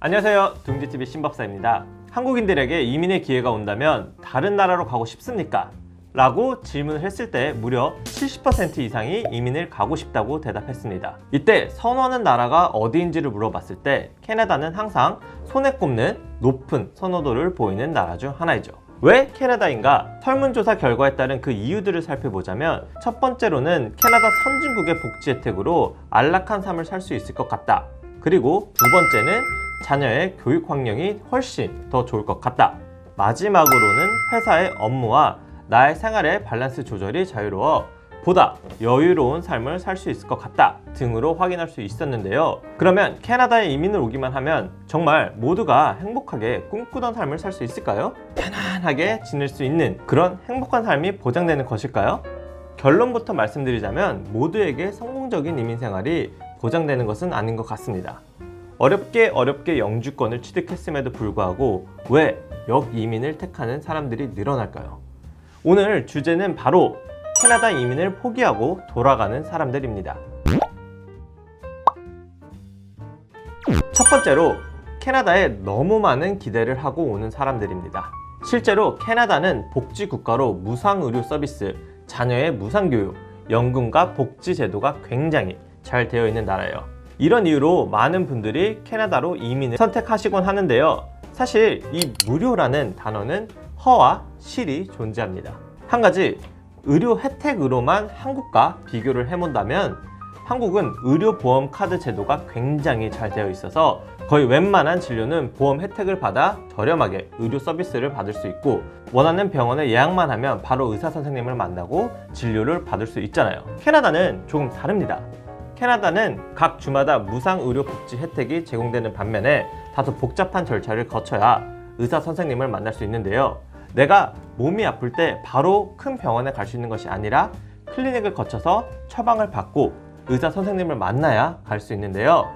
안녕하세요, 둥지TV 신박사입니다. 한국인들에게 이민의 기회가 온다면 다른 나라로 가고 싶습니까? 라고 질문을 했을 때 무려 70% 이상이 이민을 가고 싶다고 대답했습니다. 이때 선호하는 나라가 어디인지를 물어봤을 때 캐나다는 항상 손에 꼽는 높은 선호도를 보이는 나라 중 하나이죠. 왜 캐나다인가? 설문조사 결과에 따른 그 이유들을 살펴보자면 첫 번째로는 캐나다 선진국의 복지 혜택으로 안락한 삶을 살 수 있을 것 같다. 그리고 두 번째는 자녀의 교육 환경이 훨씬 더 좋을 것 같다. 마지막으로는 회사의 업무와 나의 생활의 밸런스 조절이 자유로워 보다 여유로운 삶을 살 수 있을 것 같다 등으로 확인할 수 있었는데요. 그러면 캐나다에 이민을 오기만 하면 정말 모두가 행복하게 꿈꾸던 삶을 살 수 있을까요? 편안하게 지낼 수 있는 그런 행복한 삶이 보장되는 것일까요? 결론부터 말씀드리자면 모두에게 성공적인 이민 생활이 보장되는 것은 아닌 것 같습니다. 어렵게 영주권을 취득했음에도 불구하고 왜 역이민을 택하는 사람들이 늘어날까요? 오늘 주제는 바로 캐나다 이민을 포기하고 돌아가는 사람들입니다. 첫 번째로 캐나다에 너무 많은 기대를 하고 오는 사람들입니다. 실제로 캐나다는 복지 국가로 무상 의료 서비스, 자녀의 무상 교육, 연금과 복지 제도가 굉장히 잘 되어 있는 나라예요. 이런 이유로 많은 분들이 캐나다로 이민을 선택하시곤 하는데요. 사실 이 무료라는 단어는 허와 실이 존재합니다. 한 가지 의료 혜택으로만 한국과 비교를 해본다면 한국은 의료보험 카드 제도가 굉장히 잘 되어 있어서 거의 웬만한 진료는 보험 혜택을 받아 저렴하게 의료 서비스를 받을 수 있고 원하는 병원에 예약만 하면 바로 의사 선생님을 만나고 진료를 받을 수 있잖아요. 캐나다는 조금 다릅니다. 캐나다는 각 주마다 무상 의료 복지 혜택이 제공되는 반면에 다소 복잡한 절차를 거쳐야 의사 선생님을 만날 수 있는데요. 내가 몸이 아플 때 바로 큰 병원에 갈 수 있는 것이 아니라 클리닉을 거쳐서 처방을 받고 의사 선생님을 만나야 갈 수 있는데요.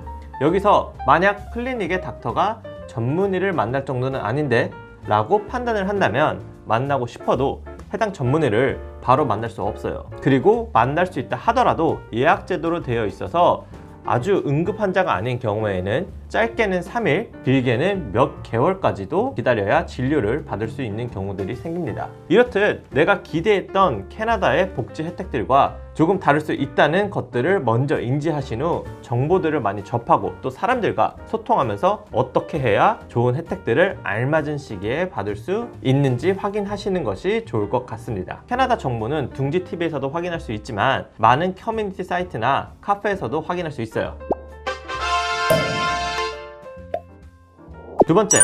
여기서 만약 클리닉의 닥터가 전문의를 만날 정도는 아닌데 라고 판단을 한다면 만나고 싶어도 해당 전문의를 바로 만날 수 없어요. 그리고 만날 수 있다 하더라도 예약 제도로 되어 있어서 아주 응급 환자가 아닌 경우에는 짧게는 3일, 길게는 몇 개월까지도 기다려야 진료를 받을 수 있는 경우들이 생깁니다. 이렇듯 내가 기대했던 캐나다의 복지 혜택들과 조금 다를 수 있다는 것들을 먼저 인지하신 후 정보들을 많이 접하고 또 사람들과 소통하면서 어떻게 해야 좋은 혜택들을 알맞은 시기에 받을 수 있는지 확인하시는 것이 좋을 것 같습니다. 캐나다 정보는 둥지TV에서도 확인할 수 있지만 많은 커뮤니티 사이트나 카페에서도 확인할 수 있어요. 두 번째,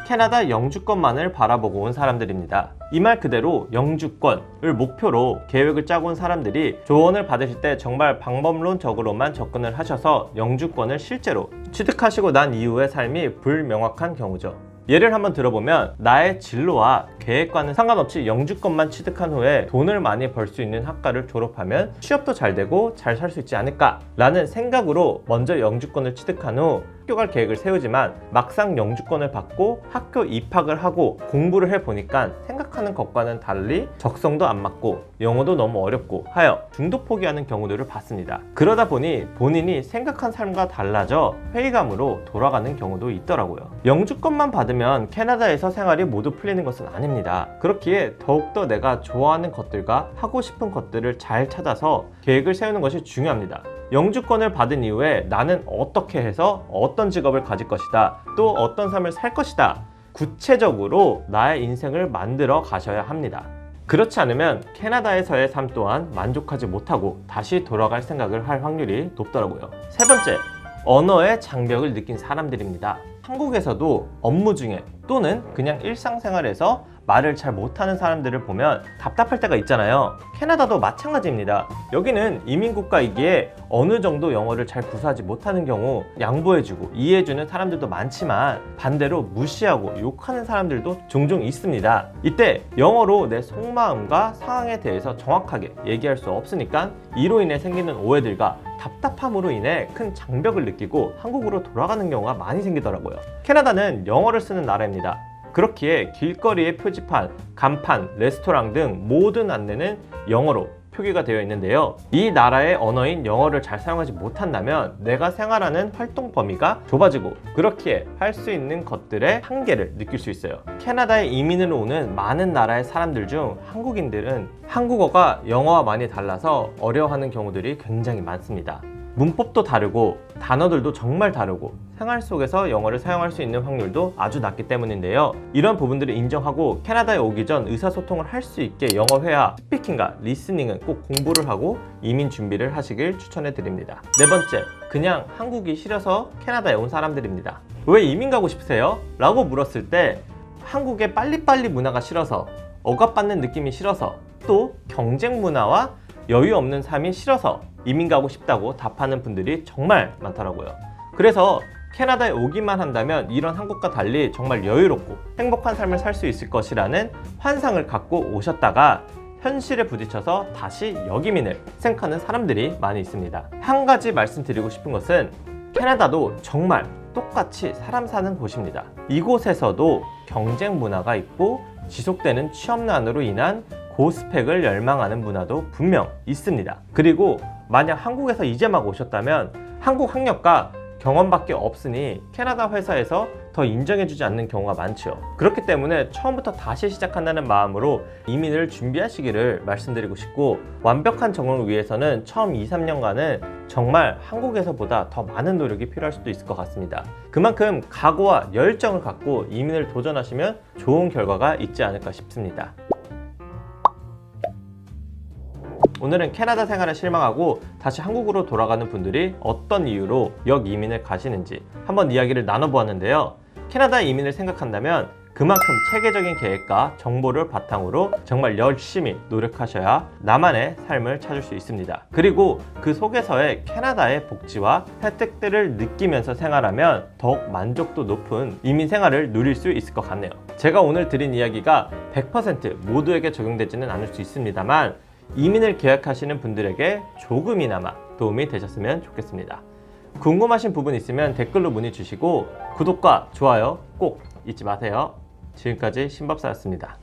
캐나다 영주권만을 바라보고 온 사람들입니다. 이 말 그대로 영주권을 목표로 계획을 짜고 온 사람들이 조언을 받으실 때 정말 방법론적으로만 접근을 하셔서 영주권을 실제로 취득하시고 난 이후의 삶이 불명확한 경우죠. 예를 한번 들어보면 나의 진로와 계획과는 상관없이 영주권만 취득한 후에 돈을 많이 벌 수 있는 학과를 졸업하면 취업도 잘 되고 잘 살 수 있지 않을까 라는 생각으로 먼저 영주권을 취득한 후 학교 갈 계획을 세우지만 막상 영주권을 받고 학교 입학을 하고 공부를 해보니까 생각하는 것과는 달리 적성도 안 맞고 영어도 너무 어렵고 하여 중도 포기하는 경우들을 봤습니다. 그러다 보니 본인이 생각한 삶과 달라져 회의감으로 돌아가는 경우도 있더라고요. 영주권만 받으면 캐나다에서 생활이 모두 풀리는 것은 아닙니다. 그렇기에 더욱더 내가 좋아하는 것들과 하고 싶은 것들을 잘 찾아서 계획을 세우는 것이 중요합니다. 영주권을 받은 이후에 나는 어떻게 해서 어떤 직업을 가질 것이다, 또 어떤 삶을 살 것이다, 구체적으로 나의 인생을 만들어 가셔야 합니다. 그렇지 않으면 캐나다에서의 삶 또한 만족하지 못하고 다시 돌아갈 생각을 할 확률이 높더라고요. 세 번째, 언어의 장벽을 느낀 사람들입니다. 한국에서도 업무 중에 또는 그냥 일상생활에서 말을 잘 못하는 사람들을 보면 답답할 때가 있잖아요. 캐나다도 마찬가지입니다. 여기는 이민국가이기에 어느 정도 영어를 잘 구사하지 못하는 경우 양보해주고 이해해주는 사람들도 많지만 반대로 무시하고 욕하는 사람들도 종종 있습니다. 이때 영어로 내 속마음과 상황에 대해서 정확하게 얘기할 수 없으니까 이로 인해 생기는 오해들과 답답함으로 인해 큰 장벽을 느끼고 한국으로 돌아가는 경우가 많이 생기더라고요. 캐나다는 영어를 쓰는 나라입니다. 그렇기에 길거리의 표지판, 간판, 레스토랑 등 모든 안내는 영어로 표기가 되어 있는데요. 이 나라의 언어인 영어를 잘 사용하지 못한다면 내가 생활하는 활동 범위가 좁아지고 그렇기에 할 수 있는 것들의 한계를 느낄 수 있어요. 캐나다에 이민으로 오는 많은 나라의 사람들 중 한국인들은 한국어가 영어와 많이 달라서 어려워하는 경우들이 굉장히 많습니다. 문법도 다르고 단어들도 정말 다르고 생활 속에서 영어를 사용할 수 있는 확률도 아주 낮기 때문인데요. 이런 부분들을 인정하고 캐나다에 오기 전 의사소통을 할 수 있게 영어 회화, 스피킹과 리스닝은 꼭 공부를 하고 이민 준비를 하시길 추천해 드립니다. 네 번째, 그냥 한국이 싫어서 캐나다에 온 사람들입니다. 왜 이민 가고 싶으세요? 라고 물었을 때 한국의 빨리빨리 문화가 싫어서, 억압받는 느낌이 싫어서, 또 경쟁 문화와 여유 없는 삶이 싫어서 이민 가고 싶다고 답하는 분들이 정말 많더라고요. 그래서 캐나다에 오기만 한다면 이런 한국과 달리 정말 여유롭고 행복한 삶을 살 수 있을 것이라는 환상을 갖고 오셨다가 현실에 부딪혀서 다시 역이민을 생각하는 사람들이 많이 있습니다. 한 가지 말씀드리고 싶은 것은 캐나다도 정말 똑같이 사람 사는 곳입니다. 이곳에서도 경쟁 문화가 있고 지속되는 취업난으로 인한 고스펙을 열망하는 문화도 분명 있습니다. 그리고 만약 한국에서 이제 막 오셨다면 한국 학력과 경험밖에 없으니 캐나다 회사에서 더 인정해주지 않는 경우가 많죠. 그렇기 때문에 처음부터 다시 시작한다는 마음으로 이민을 준비하시기를 말씀드리고 싶고, 완벽한 적응을 위해서는 처음 2-3년간은 정말 한국에서보다 더 많은 노력이 필요할 수도 있을 것 같습니다. 그만큼 각오와 열정을 갖고 이민을 도전하시면 좋은 결과가 있지 않을까 싶습니다. 오늘은 캐나다 생활에 실망하고 다시 한국으로 돌아가는 분들이 어떤 이유로 역이민을 가시는지 한번 이야기를 나눠보았는데요. 캐나다 이민을 생각한다면 그만큼 체계적인 계획과 정보를 바탕으로 정말 열심히 노력하셔야 나만의 삶을 찾을 수 있습니다. 그리고 그 속에서의 캐나다의 복지와 혜택들을 느끼면서 생활하면 더욱 만족도 높은 이민 생활을 누릴 수 있을 것 같네요. 제가 오늘 드린 이야기가 100% 모두에게 적용되지는 않을 수 있습니다만 이민을 계획하시는 분들에게 조금이나마 도움이 되셨으면 좋겠습니다. 궁금하신 부분 있으면 댓글로 문의 주시고 구독과 좋아요 꼭 잊지 마세요. 지금까지 신법사였습니다.